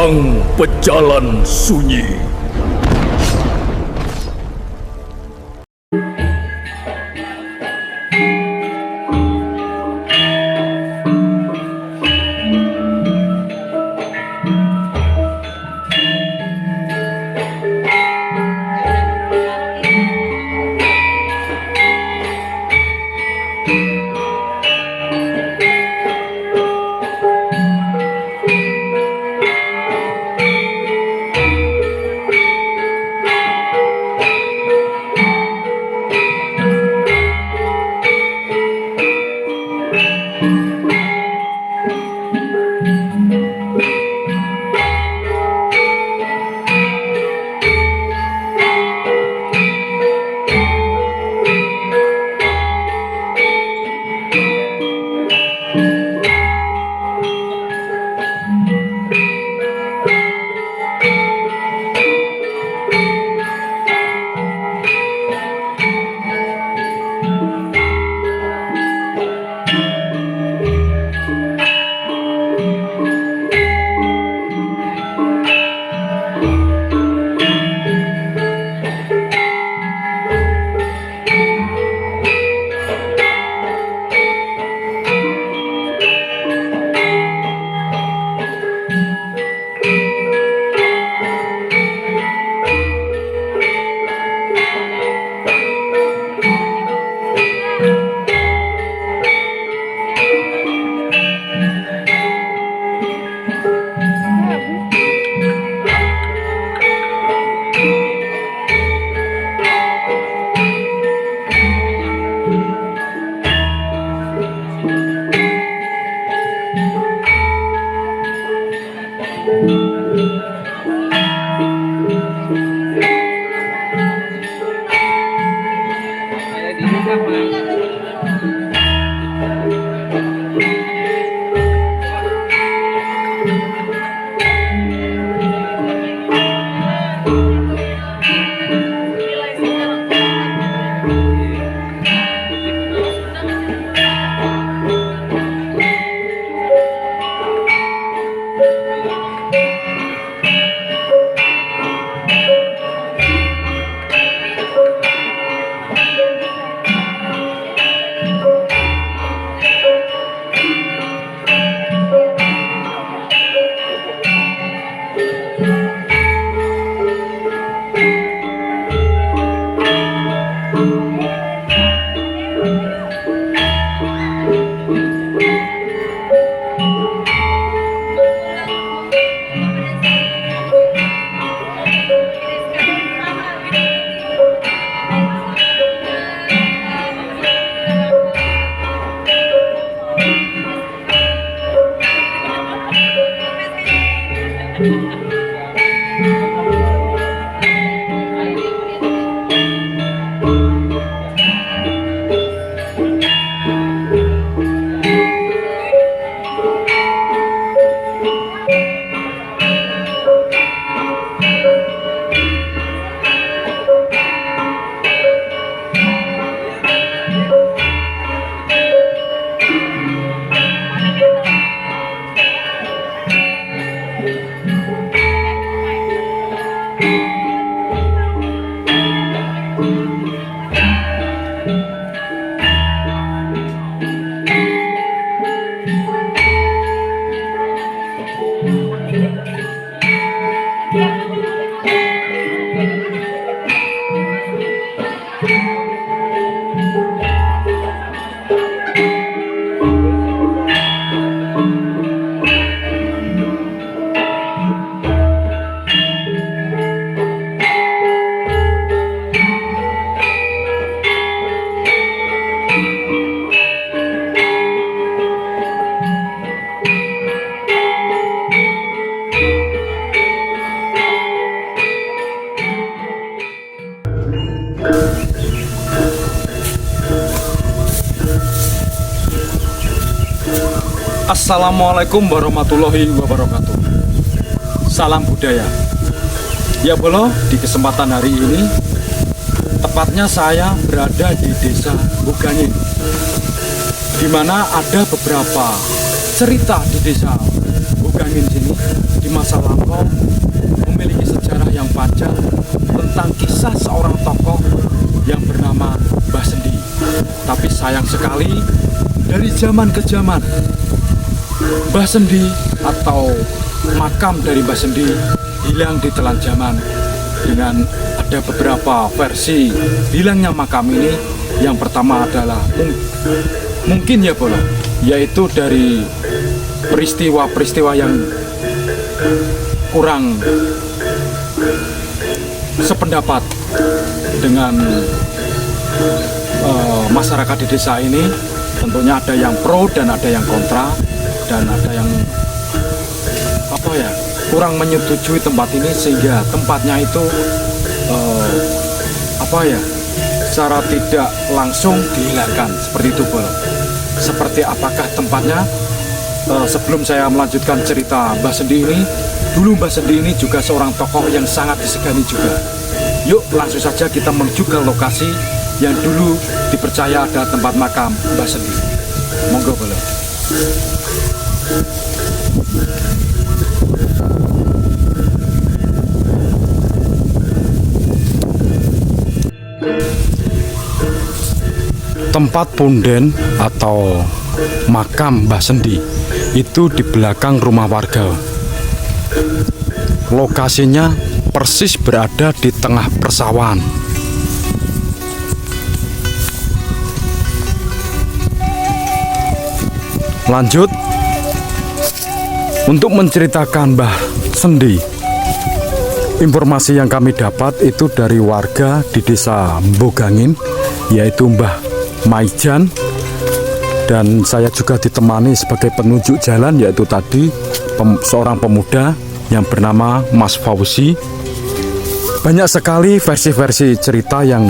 Sang Pejalan Sunyi. Assalamualaikum warahmatullahi wabarakatuh. Salam budaya. Ya bolo, di kesempatan hari ini tepatnya saya berada di desa Buganying, di mana ada beberapa cerita di desa Buganying Bogangin sini di masa lampau memiliki sejarah yang panjang tentang kisah seorang tokoh yang bernama Mbah Sendi. Tapi sayang sekali dari zaman ke zaman Mbah Sendi atau makam dari Mbah Sendi hilang di telan zaman dengan ada beberapa versi hilangnya makam ini. Yang pertama adalah mungkin ya Bolo, yaitu dari peristiwa-peristiwa yang kurang sependapat dengan masyarakat di desa ini. Tentunya ada yang pro dan ada yang kontra, dan ada yang kurang menyetujui tempat ini, sehingga tempatnya itu secara tidak langsung dihilangkan seperti itu Bolo. Seperti apakah tempatnya? Sebelum saya melanjutkan cerita Mbah Sendi ini, dulu Mbah Sendi ini juga seorang tokoh yang sangat disegani juga. Yuk langsung saja kita menuju ke lokasi yang dulu dipercaya ada tempat makam Mbah Sendi. Monggo Bolo. Tempat punden atau makam Mbah Sendi itu di belakang rumah warga. Lokasinya persis berada di tengah persawahan. Lanjut, untuk menceritakan Mbah Sendi, informasi yang kami dapat itu dari warga di desa Bogangin, yaitu Mbah Maijan, dan saya juga ditemani sebagai penunjuk jalan, yaitu tadi seorang pemuda yang bernama Mas Fauzi. Banyak sekali versi-versi cerita yang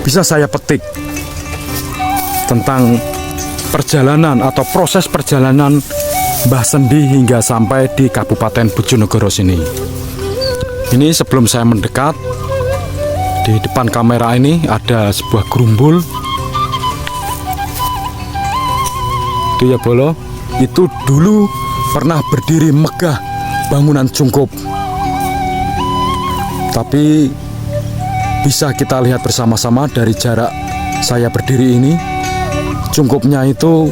bisa saya petik tentang perjalanan atau proses perjalanan Mbah Sendi hingga sampai di Kabupaten Bojonegoro sini. Ini sebelum saya mendekat, di depan kamera ini ada sebuah gerumbul. Itu ya Bolo, itu dulu pernah berdiri megah bangunan cungkup. Tapi bisa kita lihat bersama-sama dari jarak saya berdiri ini, cungkupnya itu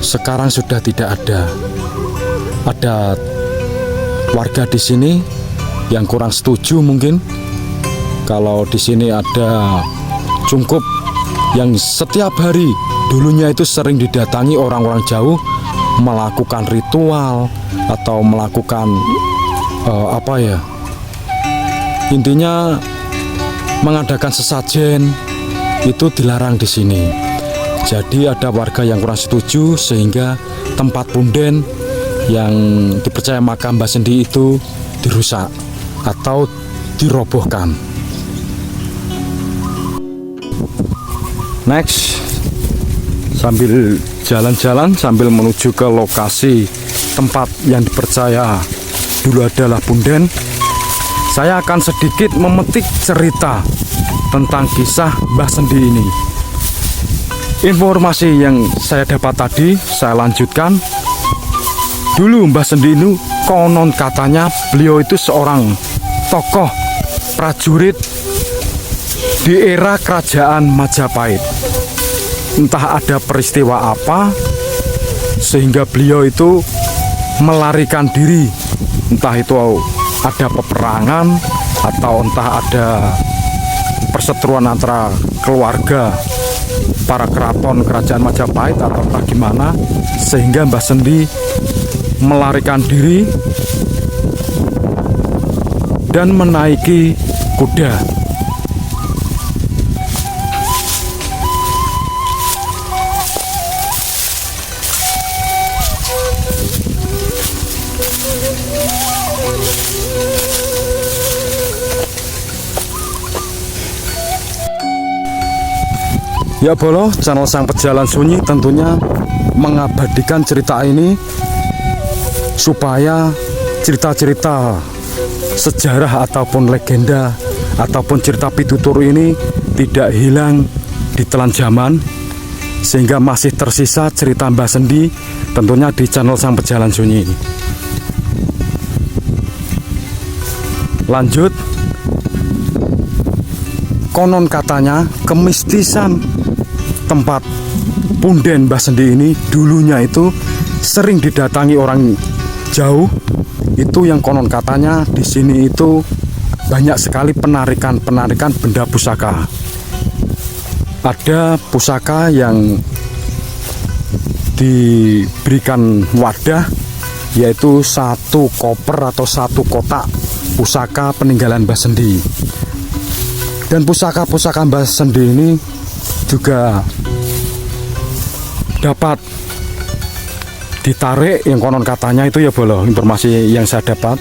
sekarang sudah tidak ada. Ada warga di sini yang kurang setuju mungkin kalau di sini ada cungkup yang setiap hari dulunya itu sering didatangi orang-orang jauh melakukan ritual atau melakukan intinya mengadakan sesajen, itu dilarang di sini. Jadi ada warga yang kurang setuju sehingga tempat punden yang dipercaya makam Mbah Sendi itu dirusak atau dirobohkan. Next, sambil jalan-jalan sambil menuju ke lokasi tempat yang dipercaya dulu adalah punden, saya akan sedikit memetik cerita tentang kisah Mbah Sendi ini. Informasi yang saya dapat tadi saya lanjutkan. Dulu Mbah Sendi ini konon katanya beliau itu seorang tokoh prajurit di era kerajaan Majapahit. Entah ada peristiwa apa sehingga beliau itu melarikan diri. Entah itu ada peperangan atau entah ada perseteruan antara keluarga para keraton kerajaan Majapahit atau bagaimana, sehingga Mbah Sendi melarikan diri dan menaiki kuda. Ya Bolo, channel Sang Pejalan Sunyi tentunya mengabadikan cerita ini supaya cerita-cerita sejarah ataupun legenda ataupun cerita pitutur ini tidak hilang di telan zaman, sehingga masih tersisa cerita Mbah Sendi tentunya di channel Sang Pejalan Sunyi. Lanjut, konon katanya kemistisan tempat punden Mbah Sendi ini dulunya itu sering didatangi orang jauh. Itu yang konon katanya di sini itu banyak sekali penarikan benda pusaka. Ada pusaka yang diberikan wadah, yaitu satu koper atau satu kotak pusaka peninggalan Mbah Sendi. Dan pusaka-pusaka Mbah Sendi ini juga dapat ditarik, yang konon katanya itu ya bolo, informasi yang saya dapat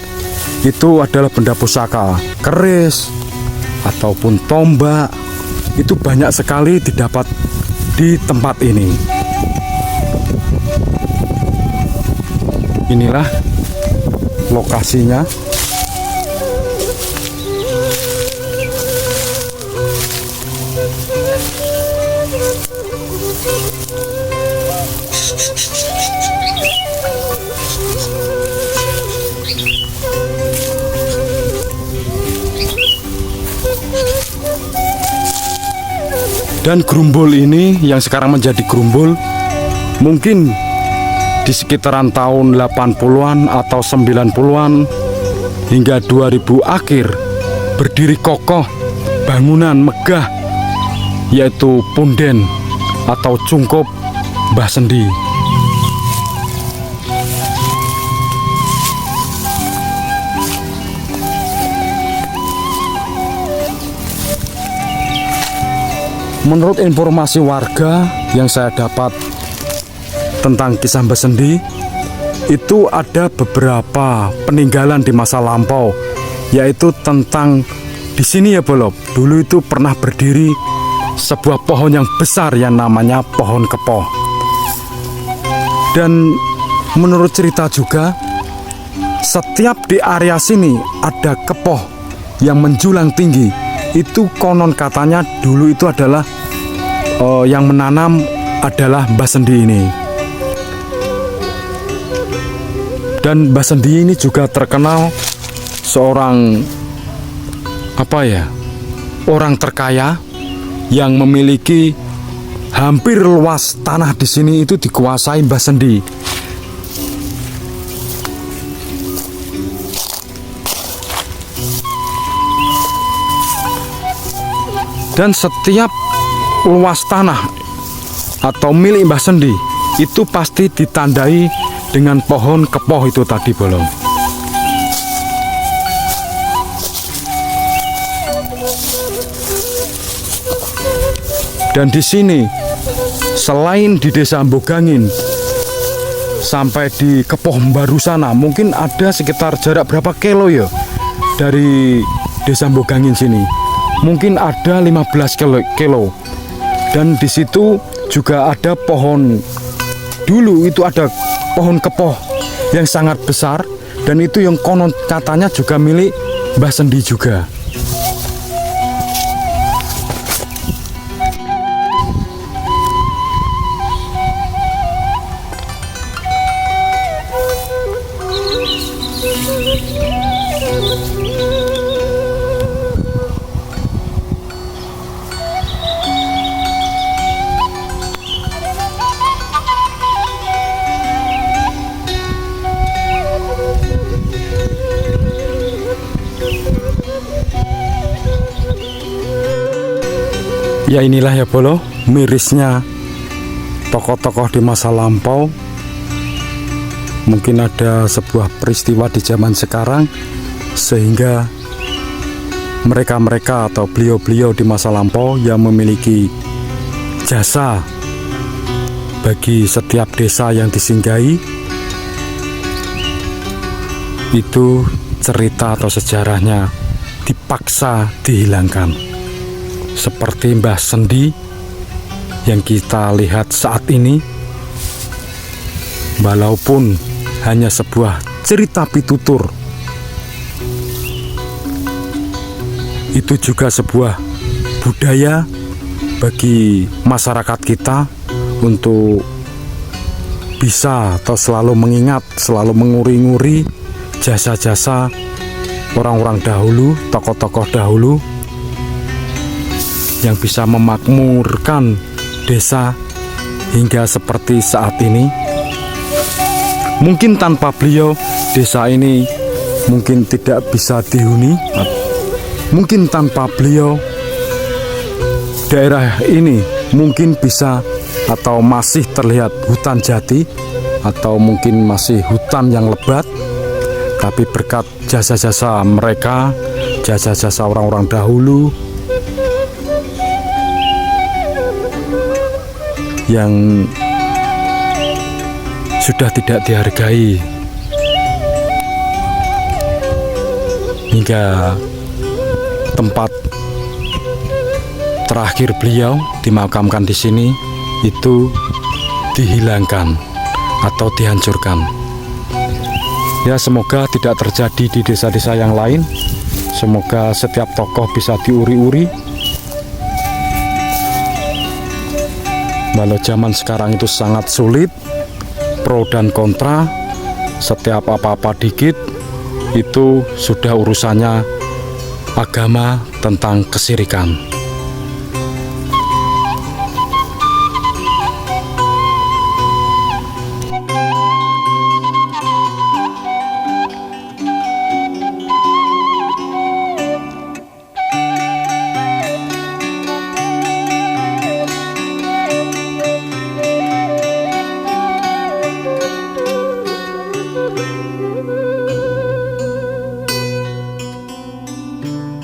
itu adalah benda pusaka keris ataupun tombak, itu banyak sekali didapat di tempat ini. Inilah lokasinya. Dan gerumbul ini yang sekarang menjadi gerumbul mungkin di sekitaran tahun 80-an atau 90-an hingga 2000 akhir berdiri kokoh bangunan megah, yaitu punden atau cungkup Mbah Sendi. Menurut informasi warga yang saya dapat tentang kisah Mbah Sendi, itu ada beberapa peninggalan di masa lampau, yaitu tentang di sini ya Bolo. Dulu itu pernah berdiri sebuah pohon yang besar yang namanya pohon kepoh. Dan menurut cerita juga, setiap di area sini ada kepoh yang menjulang tinggi. Itu konon katanya dulu itu adalah yang menanam adalah Mbah Sendi ini. Dan Mbah Sendi ini juga terkenal seorang orang terkaya yang memiliki hampir luas tanah di sini itu dikuasai Mbah Sendi. Dan setiap luas tanah atau milik Mbah Sendi itu pasti ditandai dengan pohon kepoh itu tadi Bolong. Dan di sini selain di Desa Mbogangin sampai di Kepoh Baru sana, mungkin ada sekitar jarak berapa kilo ya dari Desa Mbogangin sini. Mungkin ada 15 kilo. Dan di situ juga ada pohon, dulu itu ada pohon kepoh yang sangat besar, dan itu yang konon katanya juga milik Mbah Sendi juga. Ya inilah ya Bolo, mirisnya tokoh-tokoh di masa lampau. Mungkin ada sebuah peristiwa di zaman sekarang sehingga mereka-mereka atau beliau-beliau di masa lampau yang memiliki jasa bagi setiap desa yang disinggahi, itu cerita atau sejarahnya dipaksa dihilangkan. Seperti Mbah Sendi yang kita lihat saat ini, walaupun hanya sebuah cerita pitutur, itu juga sebuah budaya bagi masyarakat kita untuk bisa atau selalu mengingat, selalu menguri-nguri jasa-jasa orang-orang dahulu, tokoh-tokoh dahulu yang bisa memakmurkan desa hingga seperti saat ini. Mungkin tanpa beliau desa ini mungkin tidak bisa dihuni. Mungkin tanpa beliau daerah ini mungkin bisa atau masih terlihat hutan jati, atau mungkin masih hutan yang lebat. Tapi berkat jasa-jasa mereka, jasa-jasa orang-orang dahulu yang sudah tidak dihargai, hingga tempat terakhir beliau dimakamkan di sini itu dihilangkan atau dihancurkan. Ya, semoga tidak terjadi di desa-desa yang lain. Semoga setiap tokoh bisa diuri-uri. Walau zaman sekarang itu sangat sulit, pro dan kontra, setiap apa-apa dikit itu sudah urusannya agama tentang kesirikan.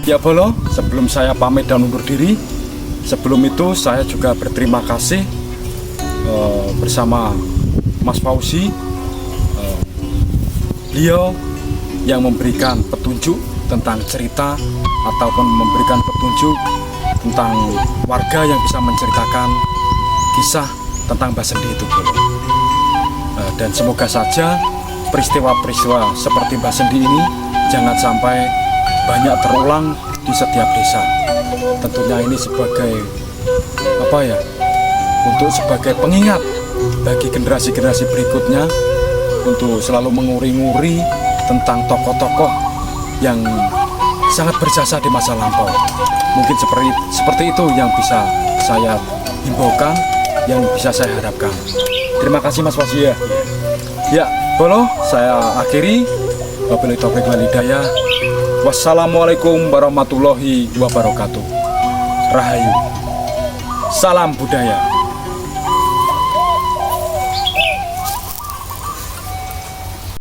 Ya Bolo, sebelum saya pamit dan undur diri, sebelum itu saya juga berterima kasih bersama Mas Fauzi, beliau yang memberikan petunjuk tentang cerita ataupun memberikan petunjuk tentang warga yang bisa menceritakan kisah tentang Mbah Sendi itu, Bolo. Dan semoga saja peristiwa-peristiwa seperti Mbah Sendi ini jangan sampai banyak terulang di setiap desa. Tentunya ini sebagai untuk sebagai pengingat bagi generasi-generasi berikutnya untuk selalu menguri-nguri tentang tokoh-tokoh yang sangat berjasa di masa lampau. Mungkin seperti itu yang bisa saya himbaukan, yang bisa saya harapkan. Terima kasih Mas Fauzi ya. Ya, Bolo, saya akhiri. Wabillahi taufiq wal hidayah. Wassalamualaikum warahmatullahi wabarakatuh. Rahayu. Salam budaya.